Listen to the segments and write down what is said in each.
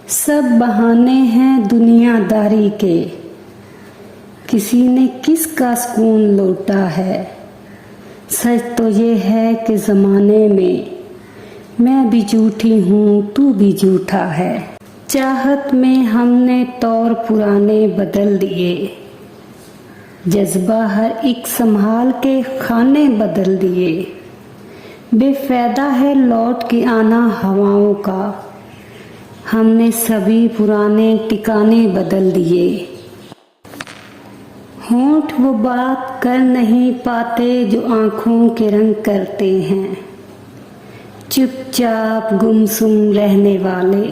सब बहाने हैं दुनियादारी के, किसी ने किसका सुकून लूटा है। सच तो ये है कि ज़माने में मैं भी झूठी हूँ, तू भी झूठा है। चाहत में हमने तौर पुराने बदल दिए, जज्बा हर एक संभाल के खाने बदल दिए। बेफ़ायदा है लौट के आना हवाओं का, हमने सभी पुराने ठिकाने बदल दिए। होंठ वो बात कर नहीं पाते जो आँखों के रंग करते हैं। चुपचाप गुमसुम रहने वाले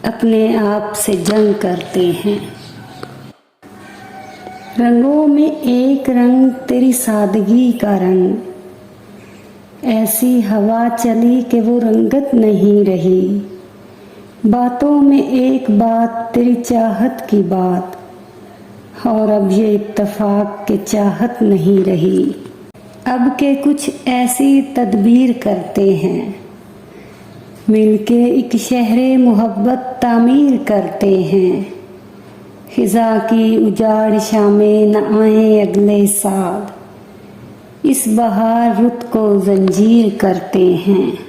अपने आप से जंग करते हैं। रंगों में एक रंग तेरी सादगी का रंग, ऐसी हवा चली कि वो रंगत नहीं रही। बातों में एक बात तेरी चाहत की बात, और अब ये इत्तेफाक के चाहत नहीं रही। अब के कुछ ऐसी तदबीर करते हैं, मिलके एक शहरे मोहब्बत तामीर करते हैं। खिज़ा की उजाड़ शामें न आए अगले साल, इस बहार रुत को जंजीर करते हैं।